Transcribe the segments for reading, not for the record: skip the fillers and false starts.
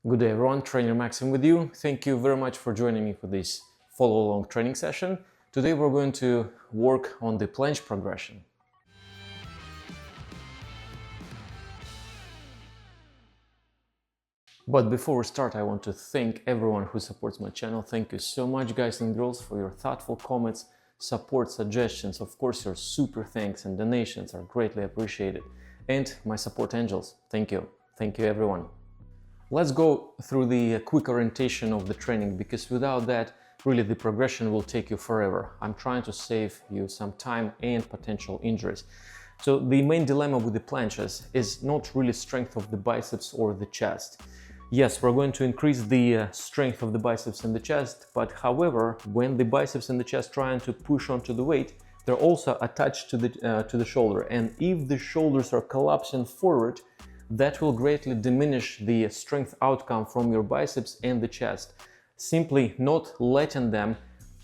Good day everyone, Trainer Maxim with you. Thank you very much for joining me for this follow-along training session. Today we're going to work on the planche progression. But before we start, I want to thank everyone who supports my channel. Thank you so much, guys and girls, for your thoughtful comments, support, suggestions. Of course, your super thanks and donations are greatly appreciated. And my support angels, thank you. Thank you everyone. Let's go through the quick orientation of the training, because without that, really the progression will take you forever. I'm trying to save you some time and potential injuries. So the main dilemma with the planches is not really strength of the biceps or the chest. Yes, we're going to increase the strength of the biceps and the chest, but however, when the biceps and the chest trying to push onto the weight, they're also attached to the shoulder. And if the shoulders are collapsing forward, that will greatly diminish the strength outcome from your biceps and the chest, simply not letting them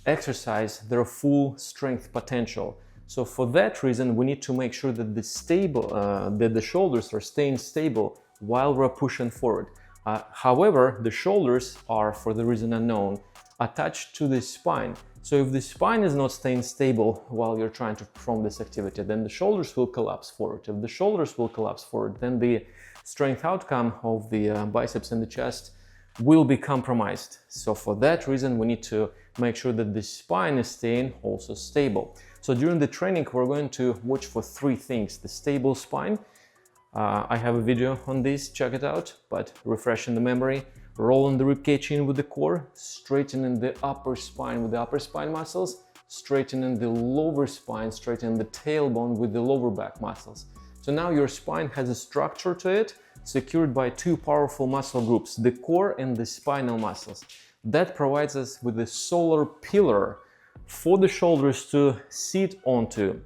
exercise their full strength potential. So for that reason, we need to make sure that the shoulders are staying stable while we're pushing forward. However, the shoulders are, for the reason unknown, attached to the spine. So if the spine is not staying stable while you're trying to perform this activity, then the shoulders will collapse forward. If the shoulders will collapse forward, then the strength outcome of the biceps and the chest will be compromised. So for that reason, we need to make sure that the spine is staying also stable. So during the training, we're going to watch for three things: the stable spine. I have a video on this, check it out, but refreshing the memory. Rolling the ribcage in with the core, straightening the upper spine with the upper spine muscles, straightening the lower spine, straightening the tailbone with the lower back muscles. So now your spine has a structure to it, secured by two powerful muscle groups, the core and the spinal muscles. That provides us with a solar pillar for the shoulders to sit onto,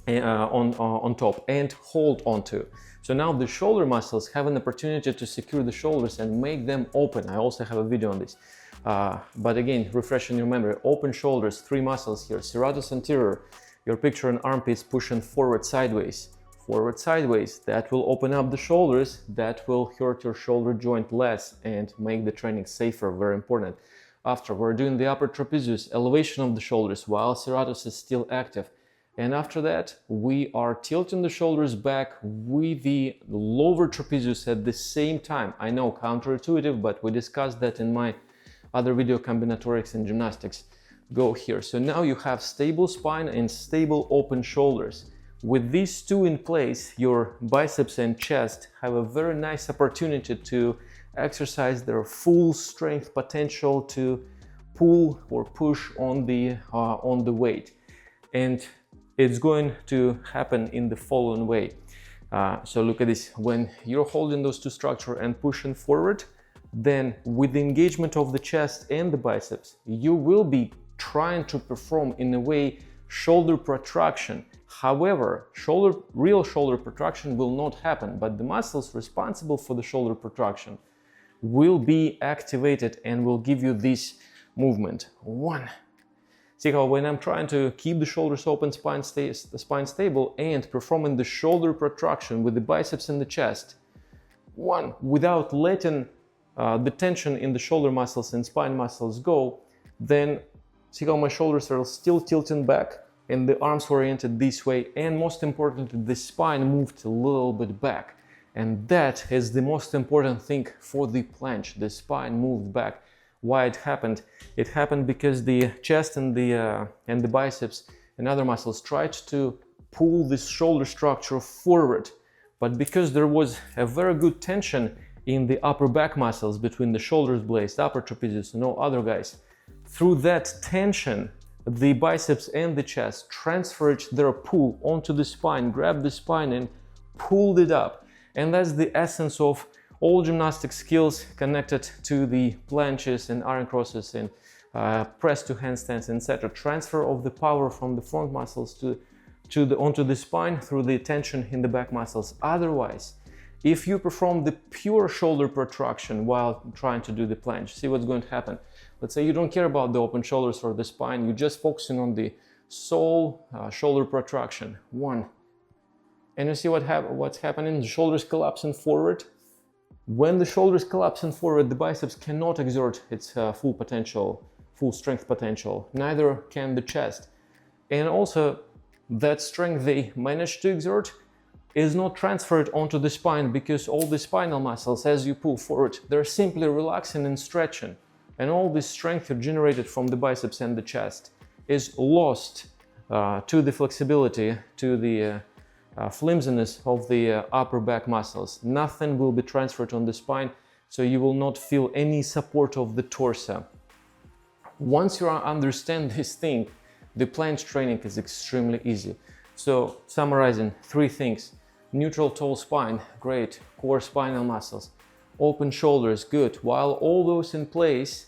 on top and hold onto. So now the shoulder muscles have an opportunity to secure the shoulders and make them open. I also have a video on this. But again, refreshing your memory, open shoulders, three muscles here: serratus anterior, your picture and armpits pushing forward sideways. Forward sideways, that will open up the shoulders, that will hurt your shoulder joint less and make the training safer, very important. After, we're doing the upper trapezius, elevation of the shoulders while serratus is still active. And after that, we are tilting the shoulders back with the lower trapezius at the same time. I know, counterintuitive, but we discussed that in my other video, combinatorics and gymnastics. Go here. So now you have stable spine and stable open shoulders. With these two in place, your biceps and chest have a very nice opportunity to exercise their full strength potential to pull or push on the weight. And it's going to happen in the following way. So look at this. When you're holding those two structures and pushing forward, then with the engagement of the chest and the biceps, you will be trying to perform in a way shoulder protraction. However, real shoulder protraction will not happen, but the muscles responsible for the shoulder protraction will be activated and will give you this movement. One. See how when I'm trying to keep the shoulders open, the spine stable, and performing the shoulder protraction with the biceps and the chest, one, without letting the tension in the shoulder muscles and spine muscles go, then see how my shoulders are still tilting back and the arms oriented this way, and most importantly, the spine moved a little bit back. And that is the most important thing for the planche. The spine moved back. Why it happened? It happened because the chest and the biceps and other muscles tried to pull this shoulder structure forward, but because there was a very good tension in the upper back muscles between the shoulders blades, the upper trapezius, and all other guys, through that tension, the biceps and the chest transferred their pull onto the spine, grabbed the spine and pulled it up. And that's the essence of all gymnastic skills connected to the planches and iron crosses and press to handstands, etc. Transfer of the power from the front muscles onto the spine through the tension in the back muscles. Otherwise, if you perform the pure shoulder protraction while trying to do the planche, see what's going to happen. Let's say you don't care about the open shoulders or the spine, you're just focusing on the sole shoulder protraction. One. And you see what's happening? The shoulders collapsing forward. When the shoulders collapsing forward, the biceps cannot exert its full potential, full strength potential. Neither can the chest. And also, that strength they manage to exert is not transferred onto the spine, because all the spinal muscles, as you pull forward, they're simply relaxing and stretching. And all this strength generated from the biceps and the chest is lost to the flexibility, to the flimsiness of the upper back muscles. Nothing will be transferred on the spine, so you will not feel any support of the torso. Once you understand this thing, the planche training is extremely easy. So summarizing, 3 things: neutral tall spine, great, core spinal muscles, open shoulders, good. While all those in place,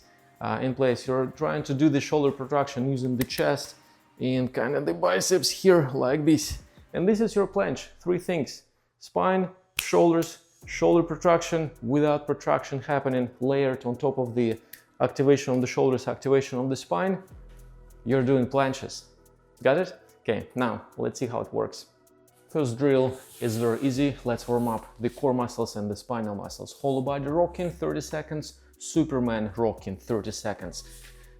you're trying to do the shoulder protraction using the chest and kind of the biceps here like this. And this is your planche. 3 things: spine, shoulders, shoulder protraction without protraction happening, layered on top of the activation of the shoulders, activation of the spine. You're doing planches. Got it? Okay, now let's see how it works. First drill is very easy. Let's warm up the core muscles and the spinal muscles. Hollow body rocking, 30 seconds. Superman rocking, 30 seconds.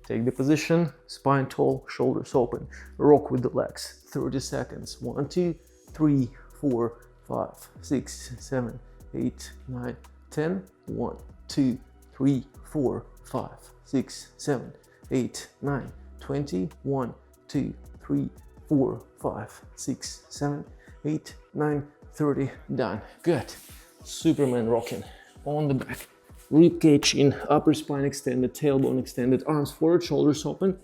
Take the position, spine tall, shoulders open. Rock with the legs, 30 seconds. 1, 2, 3, 4, 5, 6, 7, 8, 9, 10. 1, 2, 3, 4, 5, 6, 7, 8, 9, 20. 1, 2, 3, 4, 5, 6, 7, 8, 9, 30. Done. Good. Superman rocking on the back. Rib cage in, upper spine extended, tailbone extended, arms forward, shoulders open.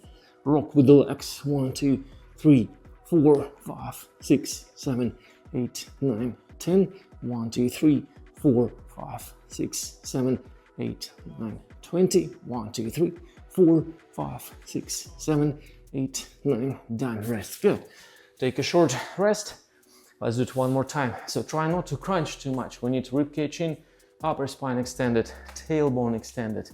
Rock with the legs. 1, 2, 3, 4, 5, 6, 7, 8, 9, 10. 1, 2, 3, 4, 5, 6, 7, 8, 9, 20. 1, 2, 3, 4, 5, 6, 7, 8, 9. Done. Rest. Good. Take a short rest. Let's do it one more time. So try not to crunch too much. We need rib cage in, upper spine extended, tailbone extended.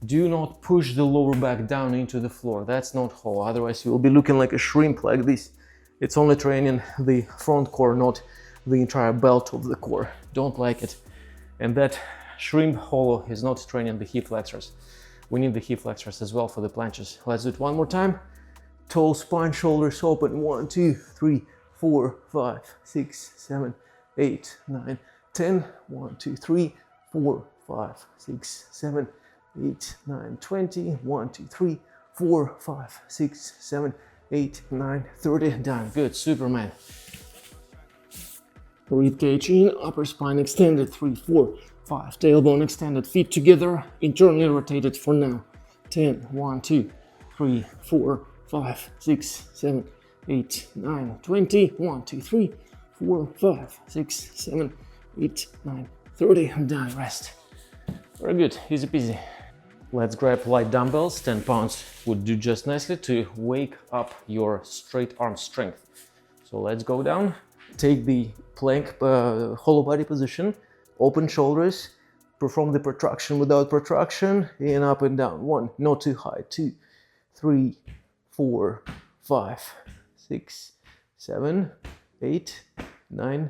Do not push the lower back down into the floor. That's not whole. Otherwise you will be looking like a shrimp like this. It's only training the front core, not the entire belt of the core. Don't like it. And that shrimp hollow is not training the hip flexors. We need the hip flexors as well for the planches. Let's do it one more time. Tall spine, shoulders open. 1, 2, 3, 4, 5, 6, 7, 8, 9, 10. 1, 2, 3, 4, 5, 6, 7, 8, 9, 20. 1, 2, 3, 4, 5, 6, 7, 8, 9, 30. Done. Good. Superman. Rib cage in, upper spine extended. 3, 4, 5. Tailbone extended. Feet together. Internally rotated for now. 10. 1, 2, 3, 4, 5, 6, 7, 8, 9, 20. 1, 2, 3, 4, 5, 6, 7, 8, 9, 30. I'm done. Rest. Very good. Easy peasy. Let's grab light dumbbells. 10 pounds would do just nicely to wake up your straight arm strength. So let's go down. Take the plank hollow body position. Open shoulders. Perform the protraction without protraction. And up and down. 1, not too high. 2, 3, 4, 5, 6, 7, 8, 9,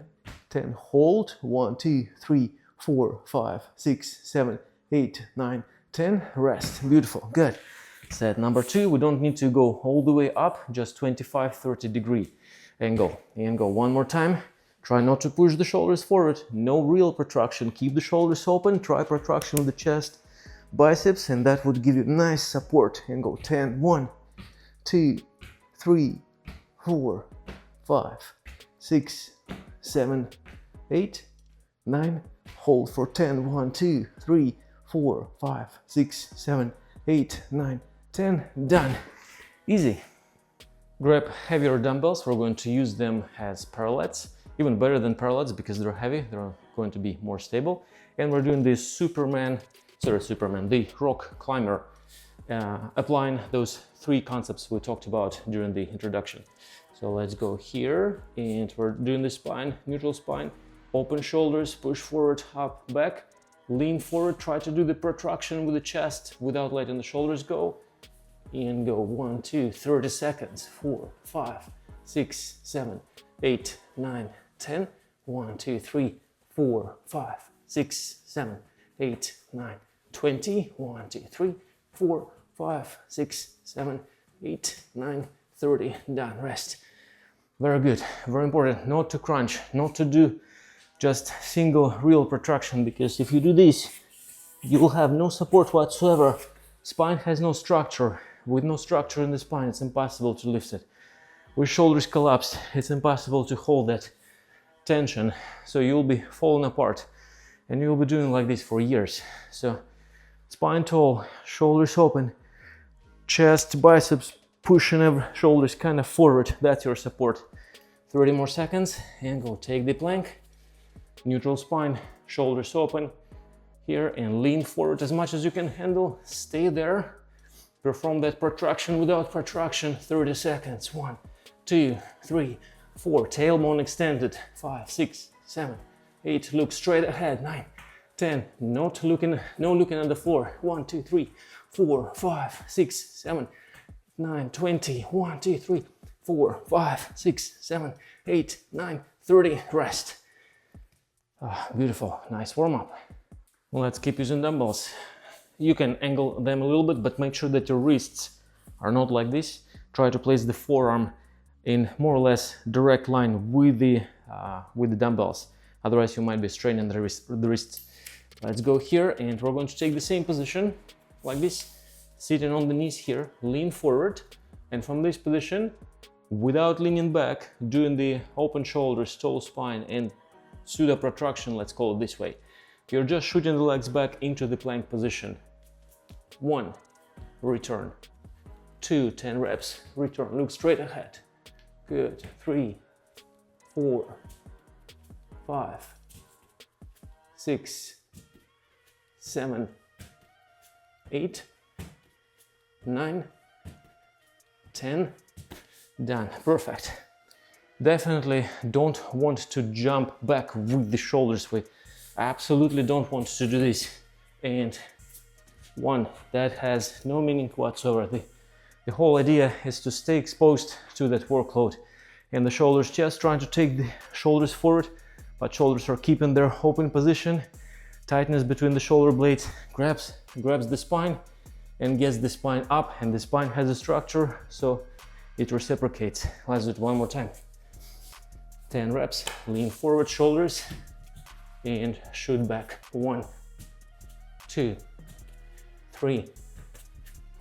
10. Hold. 1, 2, 3, 4, 5, 6, 7, 8, 9, 10. Rest. Beautiful. Good. Set number 2. We don't need to go all the way up, just 25-30 degree angle. And go one more time. Try not to push the shoulders forward. No real protraction. Keep the shoulders open. Try protraction with the chest, biceps, and that would give you nice support. And go 10. 1, 2, 3, 4, 5, 6, 7, 8, 9. Hold for 10. 1, 2, 3, 4, 5, 6, 7, 8, 9, 10. Done. Easy. Grab heavier dumbbells. We're going to use them as parallettes. Even better than parallettes because they're heavy. They're going to be more stable. And we're doing this the rock climber, applying those 3 concepts we talked about during the introduction. So let's go here, and we're doing the spine, neutral spine, open shoulders, push forward, up, back, lean forward, try to do the protraction with the chest without letting the shoulders go, and go 1, 2, 30 seconds, 4, 5, 6, 7, 8, 9, 10, 1, 2, 3, 4, 5, 6, 7, 8, 9, 20. 1, 2, 3, 4, 5, 6, 7, 8, 9, 30. Done. Rest. Very good. Very important not to crunch, not to do just single real protraction, because if you do this, you will have no support whatsoever. Spine has no structure. With no structure in the spine, it's impossible to lift it. With shoulders collapsed, it's impossible to hold that tension. So you'll be falling apart, and you'll be doing like this for years. So spine tall, shoulders open, chest, biceps pushing every shoulders kind of forward. That's your support. 30 more seconds and go. Take the plank, neutral spine, shoulders open here, and lean forward as much as you can handle. Stay there. Perform that protraction without protraction. 30 seconds. 1, 2, 3, 4. Tailbone extended. 5, 6, 7, 8. Look straight ahead. 9, 10. No looking at the floor. 1, 2, 3, 4, 5, 6, 7, 9, 20. 1, 2, 3, 4, 5, 6, 7, 8, 9, 30. Rest. Beautiful. Nice warm up. Let's keep using dumbbells. You can angle them a little bit, but make sure that your wrists are not like this. Try to place the forearm in more or less direct line with the dumbbells. Otherwise, you might be straining the wrists. Let's go here, and we're going to take the same position like this, sitting on the knees here, lean forward, and from this position, without leaning back, doing the open shoulders, tall spine, and pseudo protraction, let's call it this way. You're just shooting the legs back into the plank position. 1, return. 2, 10 reps, return. Look straight ahead. Good. 3, 4, 5, 6, 7, 8, 9, 10. Done. Perfect. Definitely don't want to jump back with the shoulders. We absolutely don't want to do this. And one, that has no meaning whatsoever. The whole idea is to stay exposed to that workload, and the shoulders just trying to take the shoulders forward, but shoulders are keeping their open position. Tightness between the shoulder blades grabs the spine and gets the spine up, and the spine has a structure, so it reciprocates. Let's do it one more time. 10 reps, lean forward shoulders and shoot back. 1, 2, 3,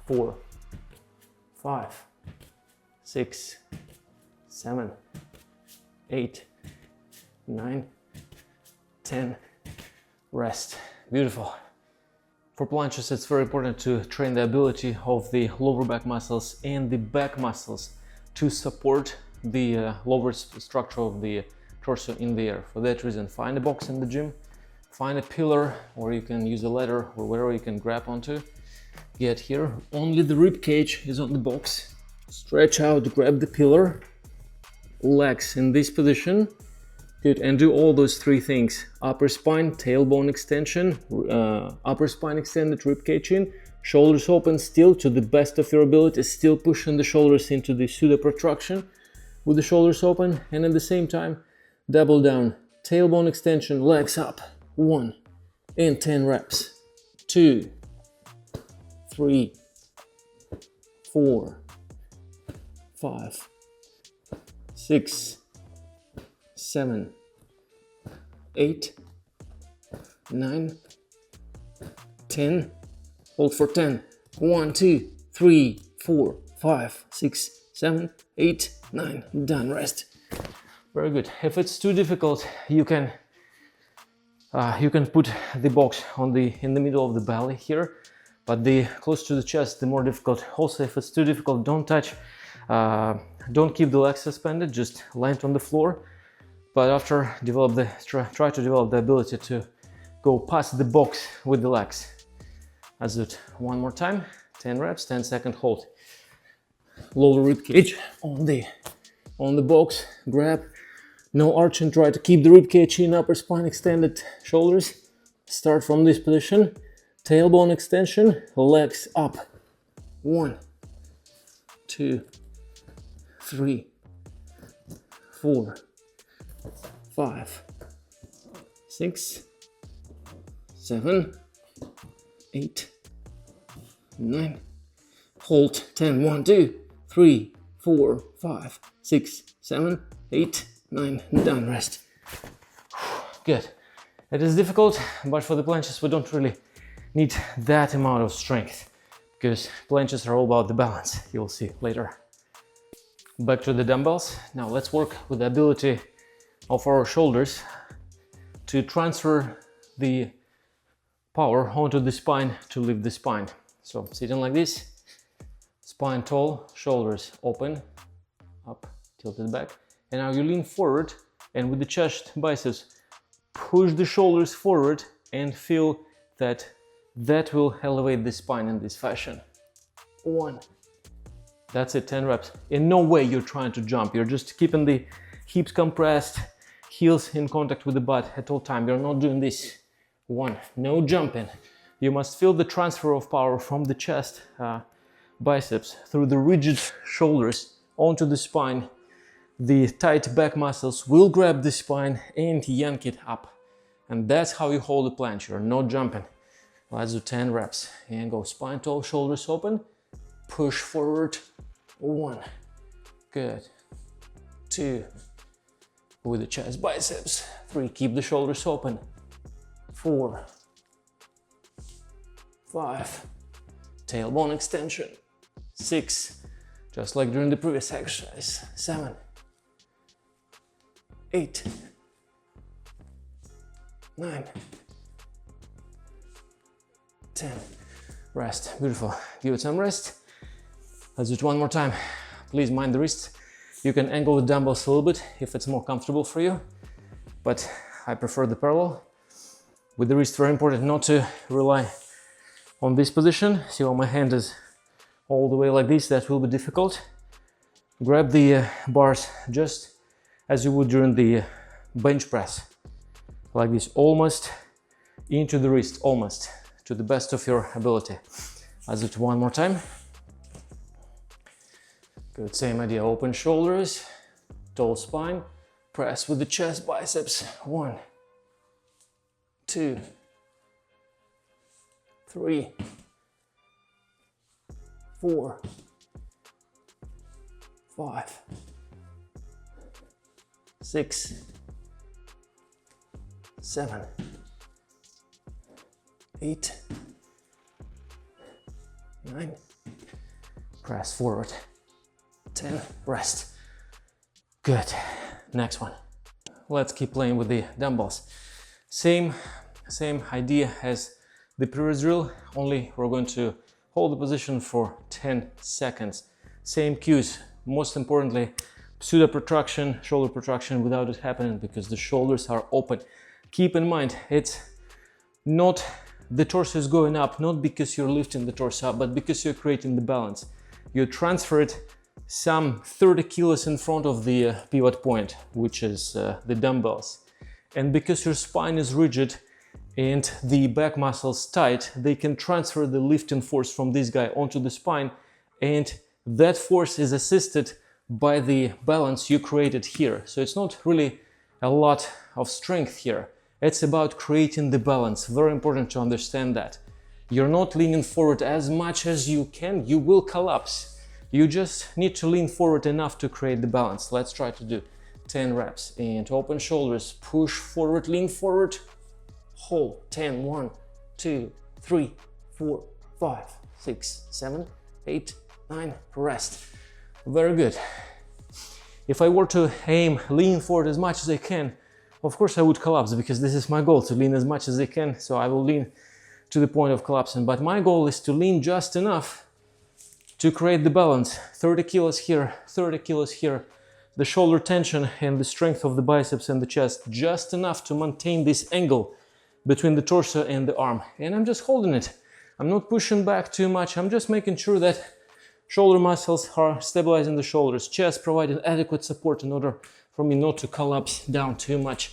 4, 5, 6, 7, 8, 9, 10. Rest. Beautiful. For planches, it's very important to train the ability of the lower back muscles and the back muscles to support the lower structure of the torso in the air. For that reason, find a box in the gym, find a pillar, or you can use a ladder or whatever you can grab onto. Get here, only the rib cage is on the box. Stretch out, grab the pillar, legs in this position. Good, and do all those three things: upper spine, tailbone extension, upper spine extended, rib cage in, shoulders open still to the best of your ability, still pushing the shoulders into the pseudo protraction with the shoulders open, and at the same time double down, tailbone extension, legs up. 1 and 10 reps. 2, 3, 4, 5, 6, 7, 8, 9, 10. Hold for 10. 1, 2, 3, 4, 5, 6, 7, 8, 9. Done. Rest. Very good. If it's too difficult, you can put the box in the middle of the belly here, but the close to the chest, the more difficult. Also, if it's too difficult, don't touch. Don't keep the legs suspended. Just land on the floor. But after try to develop the ability to go past the box with the legs. Let's do it one more time. 10 reps, 10-second hold. Lower rib cage on the box. Grab. No arching. Try to keep the rib cage in. Upper spine extended. Shoulders. Start from this position. Tailbone extension. Legs up. 1, 2, 3, 4, 5, 6, 7, 8, 9, hold, 10, 1, 2, 3, 4, 5, 6, 7, 8, 9, and down, rest. Good. It is difficult, but for the planches we don't really need that amount of strength because planches are all about the balance, you'll see later. Back to the dumbbells. Now let's work with the ability of our shoulders to transfer the power onto the spine to lift the spine. So sitting like this, spine tall, shoulders open, up, tilted back. And now you lean forward and with the chest biceps, push the shoulders forward and feel that will elevate the spine in this fashion. 1. That's it, 10 reps. In no way you're trying to jump. You're just keeping the hips compressed, heels in contact with the butt at all time. You're not doing this. 1. No jumping. You must feel the transfer of power from the chest biceps through the rigid shoulders onto the spine. The tight back muscles will grab the spine and yank it up. And that's how you hold the planche. You're not jumping. Let's do 10 reps. And go spine tall, shoulders open. Push forward. 1. Good. 2. With the chest biceps. 3. Keep the shoulders open. 4. 5. Tailbone extension. 6. Just like during the previous exercise. 7. 8. 9. 10. Rest. Beautiful. Give it some rest. Let's do it one more time. Please mind the wrists. You can angle the dumbbells a little bit if it's more comfortable for you, but I prefer the parallel. With the wrist, very important not to rely on this position. See how my hand is all the way like this? That will be difficult. Grab the bars just as you would during the bench press. Like this, almost into the wrist, almost, to the best of your ability. Let's do it one more time. Good, same idea, open shoulders, tall spine, press with the chest biceps. 1, 2, 3, 4, 5, 6, 7, 8, 9, press forward. 10, rest. Good. Next one. Let's keep playing with the dumbbells. Same idea as the previous drill, only we're going to hold the position for 10 seconds. Same cues. Most importantly, pseudo protraction, shoulder protraction without it happening because the shoulders are open. Keep in mind, it's not the torso is going up, not because you're lifting the torso up, but because you're creating the balance. You transfer it some 30 kilos in front of the pivot point, which is the dumbbells. And because your spine is rigid and the back muscles tight, they can transfer the lifting force from this guy onto the spine, and that force is assisted by the balance you created here. So it's not really a lot of strength here. It's about creating the balance. Very important to understand that. You're not leaning forward as much as you can, you will collapse. You just need to lean forward enough to create the balance. Let's try to do 10 reps. And open shoulders, push forward, lean forward, hold. 10, 1, 2, 3, 4, 5, 6, 7, 8, 9, rest. Very good. If I were to aim, lean forward as much as I can, of course I would collapse because this is my goal, to lean as much as I can. So I will lean to the point of collapsing. But my goal is to lean just enough to create the balance. 30 kilos here, 30 kilos here. The shoulder tension and the strength of the biceps and the chest, just enough to maintain this angle between the torso and the arm. And I'm just holding it. I'm not pushing back too much. I'm just making sure that shoulder muscles are stabilizing the shoulders, chest providing adequate support in order for me not to collapse down too much.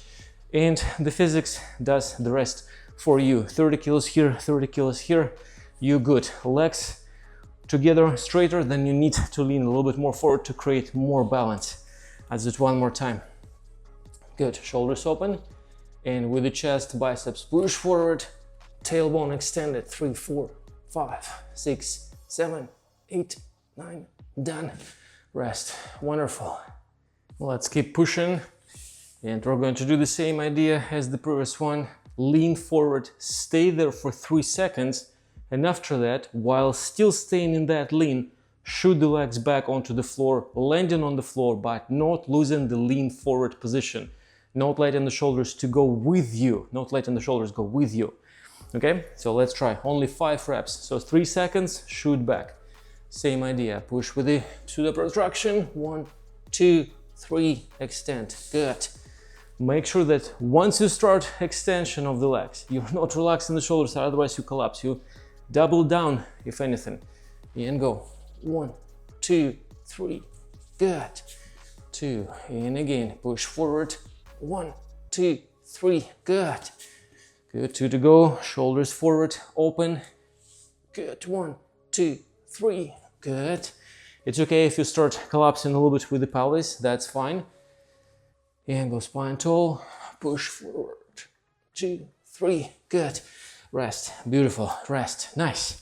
And the physics does the rest for you. 30 kilos here, 30 kilos here. You good. Legs together straighter, then you need to lean a little bit more forward to create more balance. Let's do it one more time. Good, shoulders open, and with the chest biceps push forward, tailbone extended, 3, 4, 5, 6, 7, 8, 9, done. Rest, wonderful. Let's keep pushing, and we're going to do the same idea as the previous one. Lean forward, stay there for 3 seconds, and after that, while still staying in that lean, shoot the legs back onto the floor, landing on the floor, but not losing the lean forward position. Not letting the shoulders to go with you, not letting the shoulders go with you. Okay, so let's try only 5 reps. So 3 seconds, shoot back. Same idea, push with the pseudo protraction. 1, 2, 3, extend. Good. Make sure that once you start extension of the legs, you're not relaxing the shoulders, otherwise you collapse. You double down, if anything. And go. 1, 2, 3. Good. 2. And again, push forward. 1, 2, 3. Good. Good. 2 to go. Shoulders forward, open. Good. 1, 2, 3. Good. It's okay if you start collapsing a little bit with the pelvis, that's fine. And go spine tall, push forward. 2, 3. Good. Rest. Beautiful. Rest. Nice.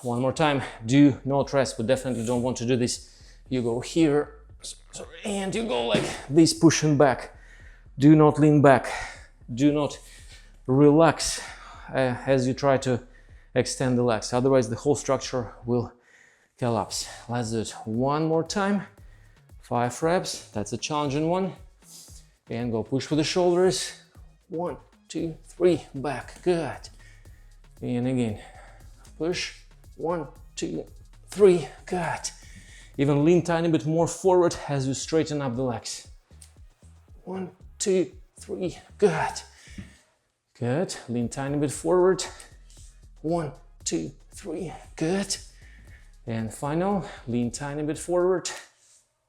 One more time. Do not rest. We definitely don't want to do this. You go here, and you go like this, pushing back. Do not lean back. Do not relax as you try to extend the legs. Otherwise, the whole structure will collapse. Let's do it one more time. 5 reps. That's a challenging one. And go push with the shoulders. 1, 2, 3. Back. Good. And again. Push. 1, 2, 3. Good. Even lean tiny bit more forward as you straighten up the legs. 1, 2, 3. Good. Good. Lean tiny bit forward. 1, 2, 3. Good. And final. Lean tiny bit forward.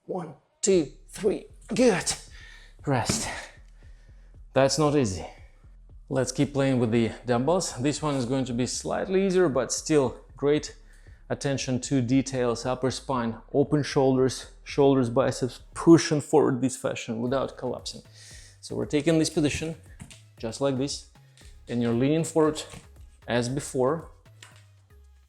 1, 2, 3. Good. Rest. That's not easy. Let's keep playing with the dumbbells. This one is going to be slightly easier, but still great attention to details. Upper spine, open shoulders, shoulders, biceps, pushing forward this fashion without collapsing. So we're taking this position, just like this, and you're leaning forward as before.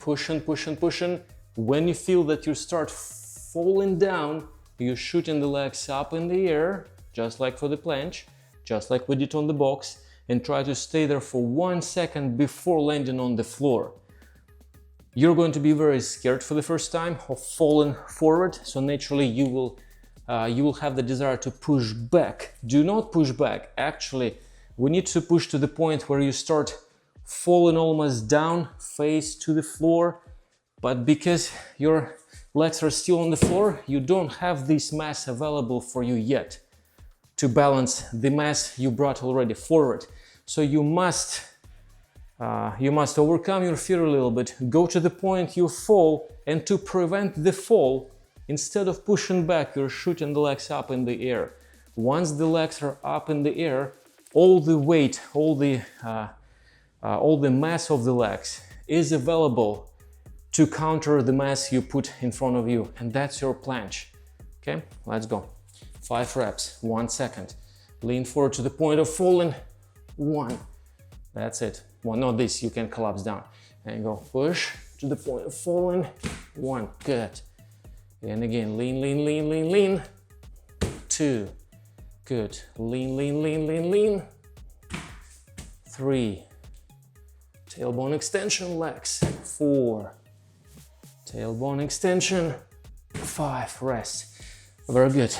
Pushing, pushing, pushing. When you feel that you start falling down, you're shooting the legs up in the air, just like for the planche, just like we did on the box, and try to stay there for 1 second before landing on the floor. You're going to be very scared for the first time of falling forward, so naturally you will have the desire to push back. Do not push back. Actually, we need to push to the point where you start falling almost down, face to the floor, but because your legs are still on the floor, you don't have this mass available for you yet to balance the mass you brought already forward. So you must overcome your fear a little bit, go to the point you fall, and to prevent the fall, instead of pushing back, you're shooting the legs up in the air. Once the legs are up in the air, all the weight, all the mass of the legs is available to counter the mass you put in front of you, and that's your planche. Okay, let's go. 5 reps, 1 second. Lean forward to the point of falling. 1. That's it. Well, not this, you can collapse down. And go push to the point of falling. 1. Good. And again, lean, lean, lean, lean, lean. 2. Good. Lean, lean, lean, lean, lean. 3. Tailbone extension, legs. 4. Tailbone extension. 5. Rest. Very good.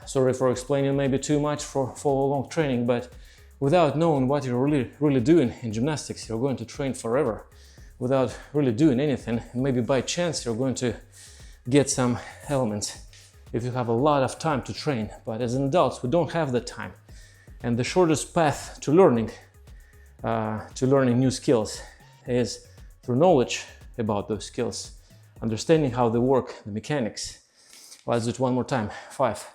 Sorry for explaining maybe too much for a long training, but without knowing what you're really doing in gymnastics, you're going to train forever without really doing anything. And maybe by chance you're going to get some elements if you have a lot of time to train. But as adults, we don't have the time. And the shortest path to learning new skills is through knowledge about those skills, understanding how they work, the mechanics. Let's do it one more time. 5.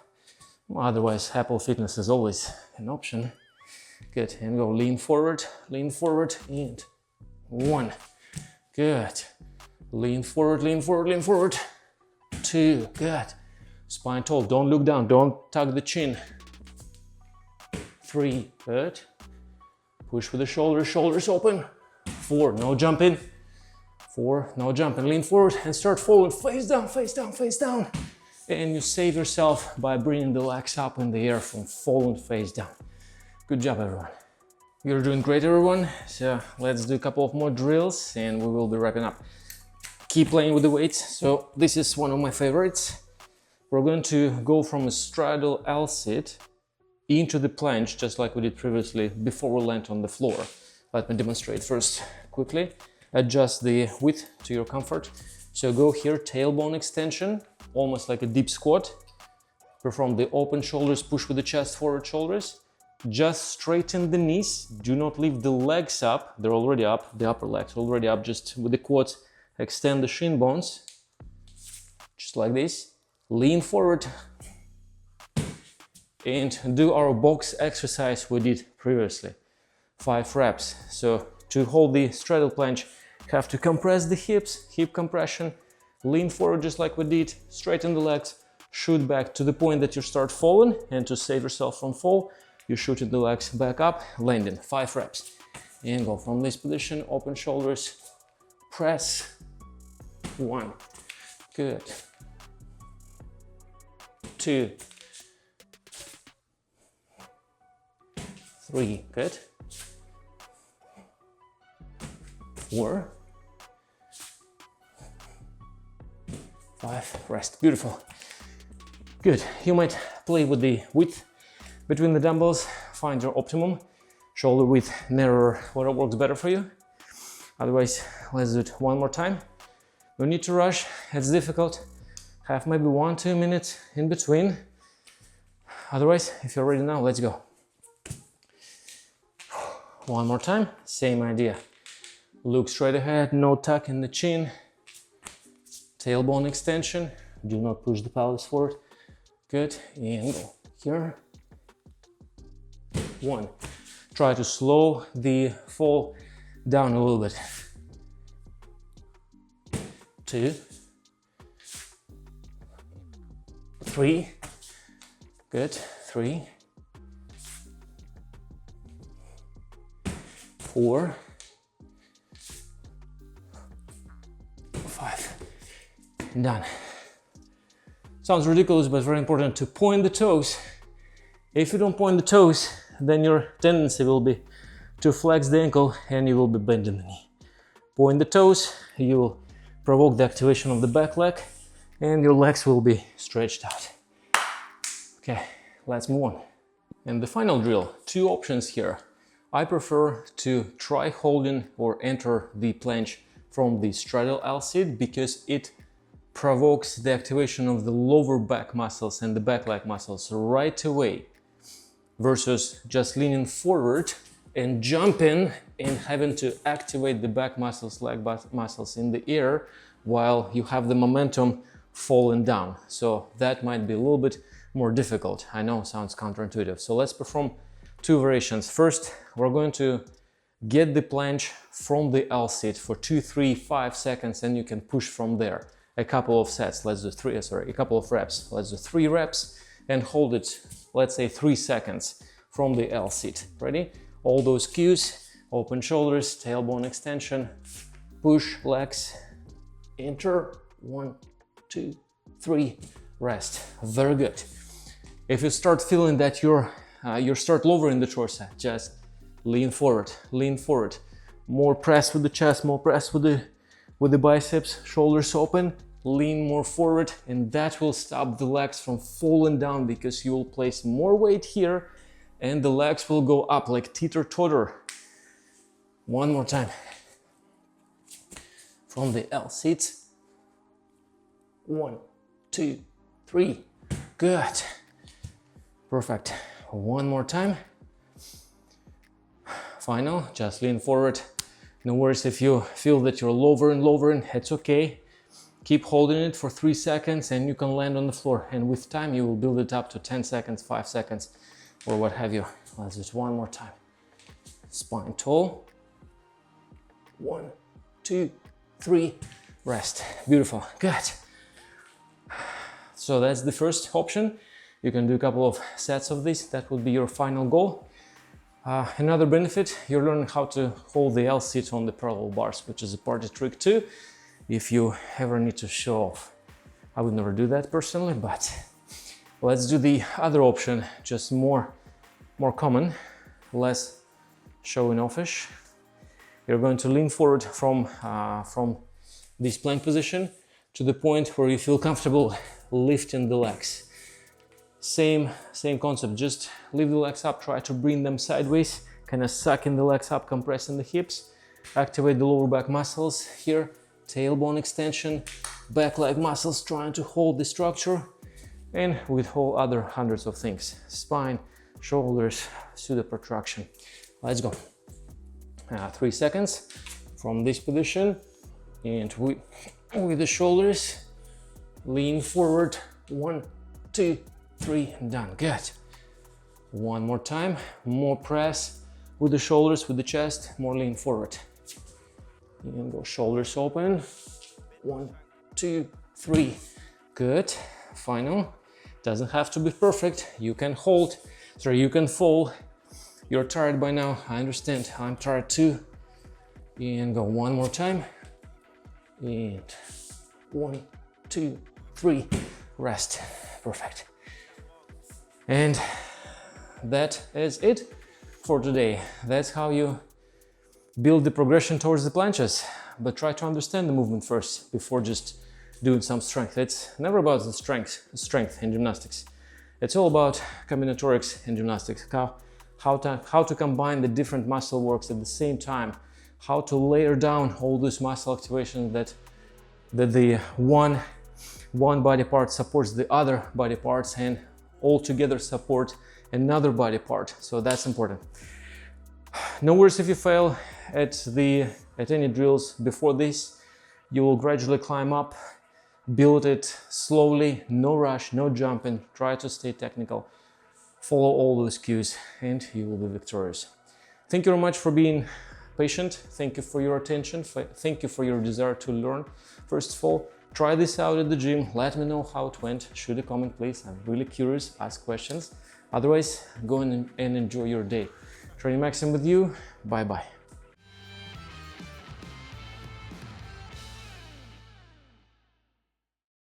Otherwise, Apple Fitness is always an option. Good, and go lean forward, and 1. Good. Lean forward, lean forward, lean forward. 2, good. Spine tall, don't look down, don't tuck the chin. 3, good. Push with the shoulders, shoulders open. 4, no jumping. 4, no jumping. Lean forward and start falling face down, face down, face down. And you save yourself by bringing the legs up in the air from falling face down. Good job, everyone. You're doing great, everyone. So let's do a couple of more drills and we will be wrapping up. Keep playing with the weights. So this is one of my favorites. We're going to go from a straddle L-sit into the planche, just like we did previously, before we land on the floor. Let me demonstrate first quickly. Adjust the width to your comfort. So go here, tailbone extension, almost like a deep squat. Perform the open shoulders, push with the chest, forward shoulders. Just straighten the knees. Do not leave the legs up. They're already up, the upper legs already up. Just with the quads, extend the shin bones. Just like this. Lean forward. And do our box exercise we did previously. 5 reps. So to hold the straddle planche, have to compress the hips, hip compression, lean forward just like we did, straighten the legs, shoot back to the point that you start falling, and to save yourself from fall, you shoot the legs back up, landing. 5 reps. And go from this position, open shoulders, press. 1. Good. 2. 3. Good. 4. 5. Rest. Beautiful. Good. You might play with the width between the dumbbells. Find your optimum. Shoulder width narrower, whatever works better for you. Otherwise, let's do it one more time. No need to rush. It's difficult. Have maybe 1-2 minutes in between. Otherwise, if you're ready now, let's go. One more time. Same idea. Look straight ahead. No tuck in the chin. Tailbone extension. Do not push the pelvis forward. Good. And go here. 1. Try to slow the fall down a little bit. 2. 3. Good. 3. 4. 5. Done. Sounds ridiculous, but very important to point the toes. If you don't point the toes, then your tendency will be to flex the ankle and you will be bending the knee. Point the toes, you will provoke the activation of the back leg and your legs will be stretched out. Okay, let's move on. And the final drill, 2 options here. I prefer to try holding or enter the planche from the straddle L-sit because it provokes the activation of the lower back muscles and the back leg muscles right away, versus just leaning forward and jumping and having to activate the back muscles, leg muscles in the air while you have the momentum falling down. So that might be a little bit more difficult. I know, sounds counterintuitive. So let's perform 2 variations. First, we're going to get the planche from the L-sit for 2, 3, 5 seconds and you can push from there. A couple of sets, let's do a couple of reps. Let's do 3 reps and hold it, let's say 3 seconds from the L-sit. Ready? All those cues, open shoulders, tailbone extension, push, legs, enter, 1, 2, 3, rest. Very good. If you start feeling that you start lowering the torso, just lean forward, more press with the chest, more press with the biceps, shoulders open, lean more forward, and that will stop the legs from falling down because you will place more weight here and the legs will go up like teeter-totter. One more time. From the L-sit. 1, 2, 3. Good. Perfect. One more time. Final, just lean forward. No worries if you feel that you're lowering, it's okay. Keep holding it for 3 seconds and you can land on the floor. And with time, you will build it up to 10 seconds, 5 seconds, or what have you. Let's just one more time. Spine tall. 1, 2, 3, rest. Beautiful, good. So that's the first option. You can do a couple of sets of this. That would be your final goal. Another benefit, you're learning how to hold the L sit on the parallel bars, which is a party trick too, if you ever need to show off. I would never do that personally, but let's do the other option, just more common, less showing offish. You're going to lean forward from this plank position to the point where you feel comfortable lifting the legs. Same concept, just lift the legs up, try to bring them sideways, kind of sucking the legs up, compressing the hips, activate the lower back muscles here, tailbone extension, back leg muscles trying to hold the structure, and with all other hundreds of things, spine, shoulders, pseudo protraction. Let's go. 3 seconds from this position, and with the shoulders, lean forward, 1, 2, 3, done, good. One more time, more press with the shoulders, with the chest, more lean forward. And go shoulders open, 1, 2, 3, good. Final, doesn't have to be perfect, you can hold, sorry, you can fall. You're tired by now, I understand, I'm tired too. And go one more time, and 1, 2, 3, rest, perfect. And that is it for today. That's how you build the progression towards the planches. But try to understand the movement first before just doing some strength. It's never about the strength in gymnastics. It's all about combinatorics in gymnastics. How to combine the different muscle works at the same time. How to layer down all these muscle activations that the one body part supports the other body parts and all together support another body part. So that's important. No worries if you fail at any drills before this. You will gradually climb up, build it slowly, no rush, no jumping, try to stay technical, follow all those cues, and you will be victorious. Thank you very much for being patient. Thank you for your attention. Thank you for your desire to learn. First of all, try this out at the gym. Let me know how it went. Shoot a comment, please. I'm really curious. Ask questions. Otherwise, go and enjoy your day. Training Maxim with you. Bye-bye.